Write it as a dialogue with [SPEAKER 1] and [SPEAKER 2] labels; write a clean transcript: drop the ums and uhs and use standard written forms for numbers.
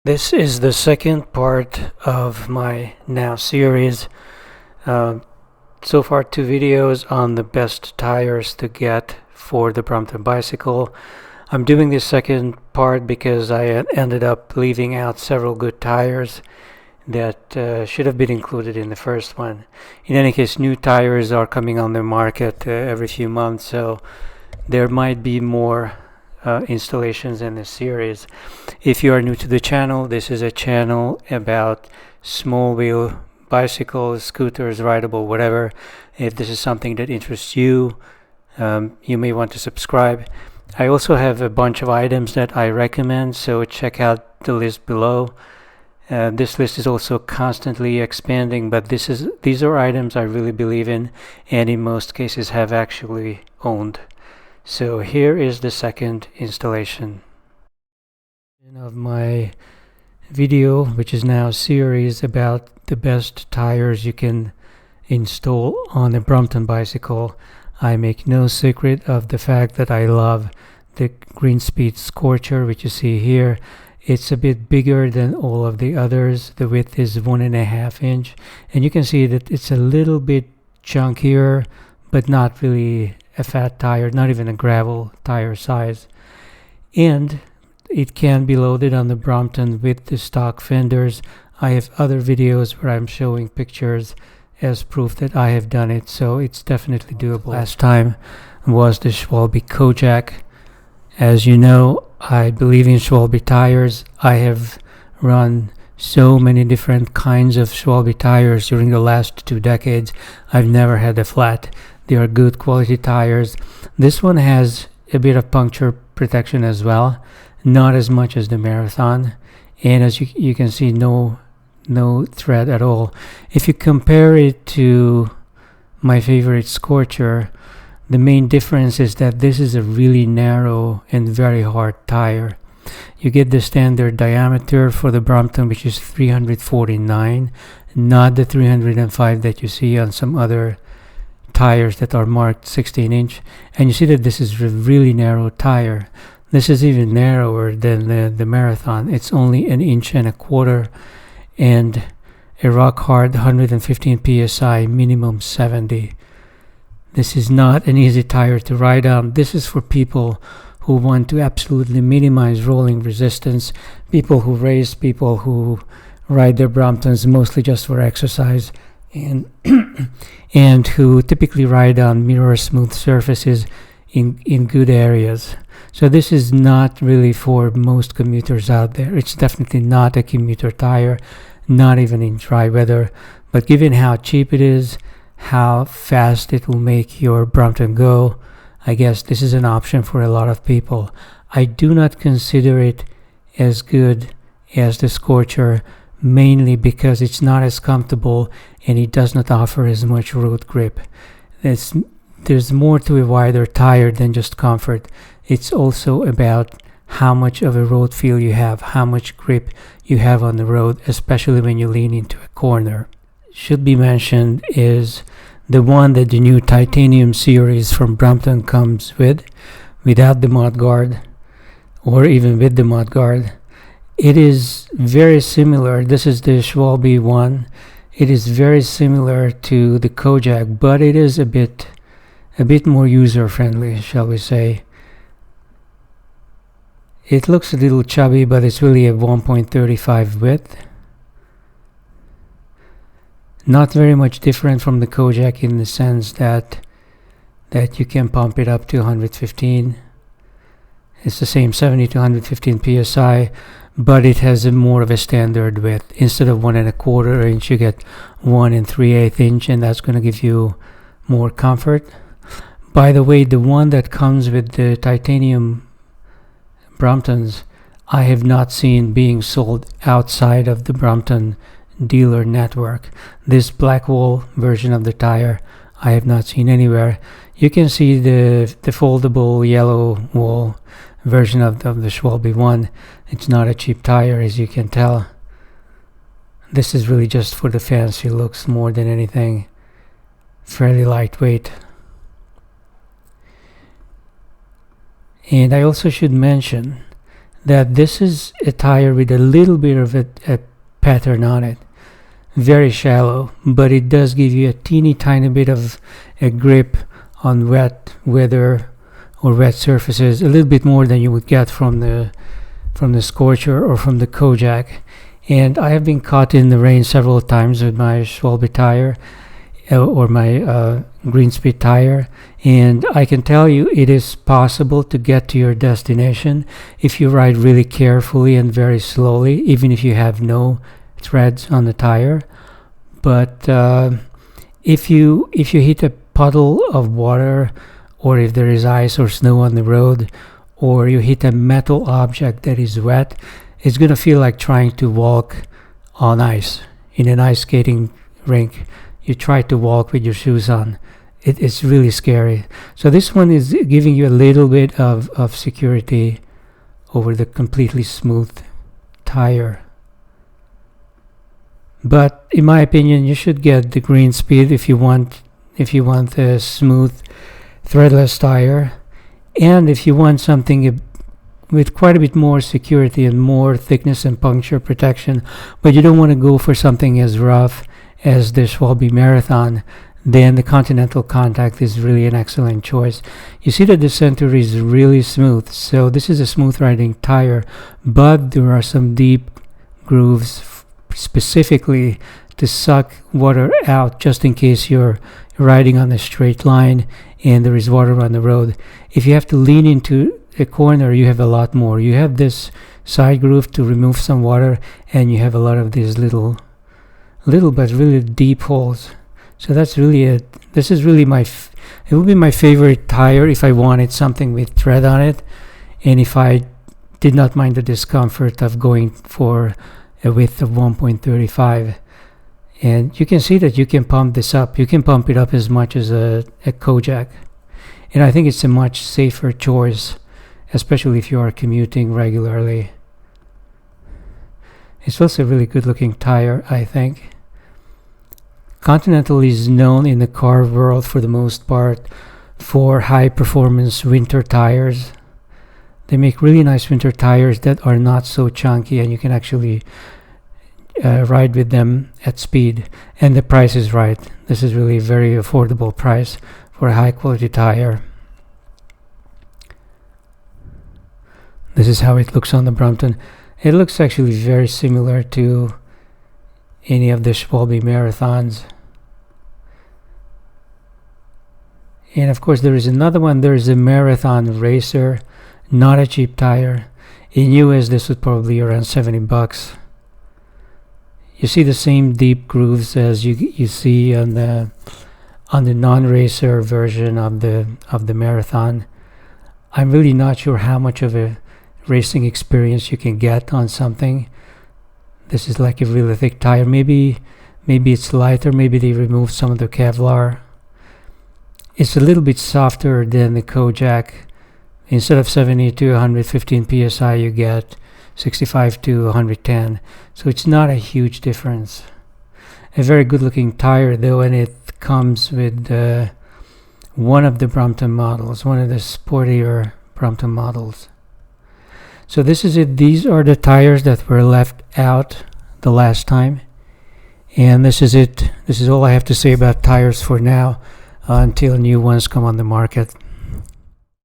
[SPEAKER 1] This is the second part of my now series. So far, 2 videos on the best tires to get for the Brompton bicycle. I'm doing this second part because I ended up leaving out several good tires that should have been included in the first one. In any case, new tires are coming on the market every few months, so there might be more installations in this series. If you are new to the channel, this is a channel about small wheel bicycles, scooters, rideable, whatever. If this is something that interests you, you may want to subscribe. I also have a bunch of items that I recommend, so check out the list below. This list is also constantly expanding, but these are items I really believe in and in most cases have actually owned. So here is the second installation of my video, which is now a series about the best tires you can install on a Brompton bicycle. I make no secret of the fact that I love the Greenspeed Scorcher, which you see here. It's a bit bigger than all of the others. The width is 1.5 inch, and you can see that it's a little bit chunkier, but not really a fat tire, not even a gravel tire size. And it can be loaded on the Brompton with the stock fenders. I have other videos where I'm showing pictures as proof that I have done it, so it's definitely doable. Last time was the Schwalbe Kojak. As you know, I believe in Schwalbe tires. I have run so many different kinds of Schwalbe tires during the last 2 decades. I've never had a flat. They are good quality tires. This one has a bit of puncture protection as well, not as much as the Marathon, and as you can see, no thread at all. If you compare it to my favorite Scorcher, the main difference is that this is a really narrow and very hard tire. You get the standard diameter for the Brompton, which is 349, not the 305 that you see on some other tires that are marked 16 inch, and you see that this is a really narrow tire. This is even narrower than the Marathon. It's only 1.25 inches and a rock hard 115 psi, minimum 70. This is not an easy tire to ride on. This is for people who want to absolutely minimize rolling resistance, people who race, people who ride their Bromptons mostly just for exercise, and and who typically ride on mirror smooth surfaces in good areas. So this is not really for most commuters out there. It's definitely not a commuter tire, not even in dry weather. But given how cheap it is, how fast it will make your Brompton go, I guess this is an option for a lot of people. I do not consider it as good as the Scorcher, mainly because it's not as comfortable and it does not offer as much road grip. There's more to a wider tire than just comfort. It's also about how much of a road feel you have, how much grip you have on the road, especially when you lean into a corner. Should be mentioned is the one that the new titanium series from Brompton comes with, without the mudguard, or even with the mudguard. It is very similar. This is the Schwalbe One. It is very similar to the Kojak, but it is a bit more user-friendly, shall we say. It looks a little chubby, but it's really a 1.35 width. Not very much different from the Kojak in the sense that you can pump it up to 115. It's the same 70 to 115 psi, but it has more of a standard width. Instead of 1.25 inch, you get 1 3/8 inch, and that's going to give you more comfort. By the way, the one that comes with the titanium Bromptons, I have not seen being sold outside of the Brompton dealer network. This black wool version of the tire I have not seen anywhere. You can see the foldable yellow wool version of the Schwalbe One. It's not a cheap tire, as you can tell. This is really just for the fancy looks more than anything. Fairly lightweight. And I also should mention that this is a tire with a little bit of a pattern on it. Very shallow, but it does give you a teeny tiny bit of a grip on wet weather or wet surfaces, a little bit more than you would get from the Scorcher or from the Kojak. And I have been caught in the rain several times with my Schwalbe tire or my green speed tire, and I can tell you it is possible to get to your destination if you ride really carefully and very slowly, even if you have no threads on the tire. But if you hit a puddle of water, or if there is ice or snow on the road, or you hit a metal object that is wet, it's going to feel like trying to walk on ice in an ice skating rink. You try to walk with your shoes on. It's really scary. So this one is giving you a little bit of security over the completely smooth tire. But in my opinion, you should get the green speed if you want a smooth threadless tire, and if you want something with quite a bit more security and more thickness and puncture protection, but you don't want to go for something as rough as the Schwalbe Marathon, then the Continental Contact is really an excellent choice. You see that the center is really smooth, so this is a smooth riding tire, but there are some deep grooves specifically to suck water out, just in case you're riding on a straight line and there is water on the road. If you have to lean into a corner, you have a lot more. You have this side groove to remove some water, and you have a lot of these little but really deep holes. So that's really it. This is really it would be my favorite tire if I wanted something with tread on it, and if I did not mind the discomfort of going for a width of 1.35. And you can see that you can pump this up. You can pump it up as much as a Kojak. And I think it's a much safer choice, especially if you are commuting regularly. It's also a really good looking tire, I think. Continental is known in the car world for the most part for high performance winter tires. They make really nice winter tires that are not so chunky, and you can actually ride with them at speed, and the price is right. This is really a very affordable price for a high quality tire. This is how it looks on the Brompton. It looks actually very similar to any of the Schwalbe Marathons. And of course there is another one. There is a Marathon Racer, not a cheap tire. In US this was probably around $70. You see the same deep grooves as you see on the non-racer version of the Marathon. I'm really not sure how much of a racing experience you can get on something. This is like a really thick tire. Maybe it's lighter. Maybe they removed some of the Kevlar. It's a little bit softer than the Kojak. Instead of 70 to 115 psi, you get 65 to 110. So it's not a huge difference. A very good looking tire though, and it comes with one of the Brompton models, one of the sportier Brompton models. So this is it. These are the tires that were left out the last time, and this is it. This is all I have to say about tires for now, until new ones come on the market.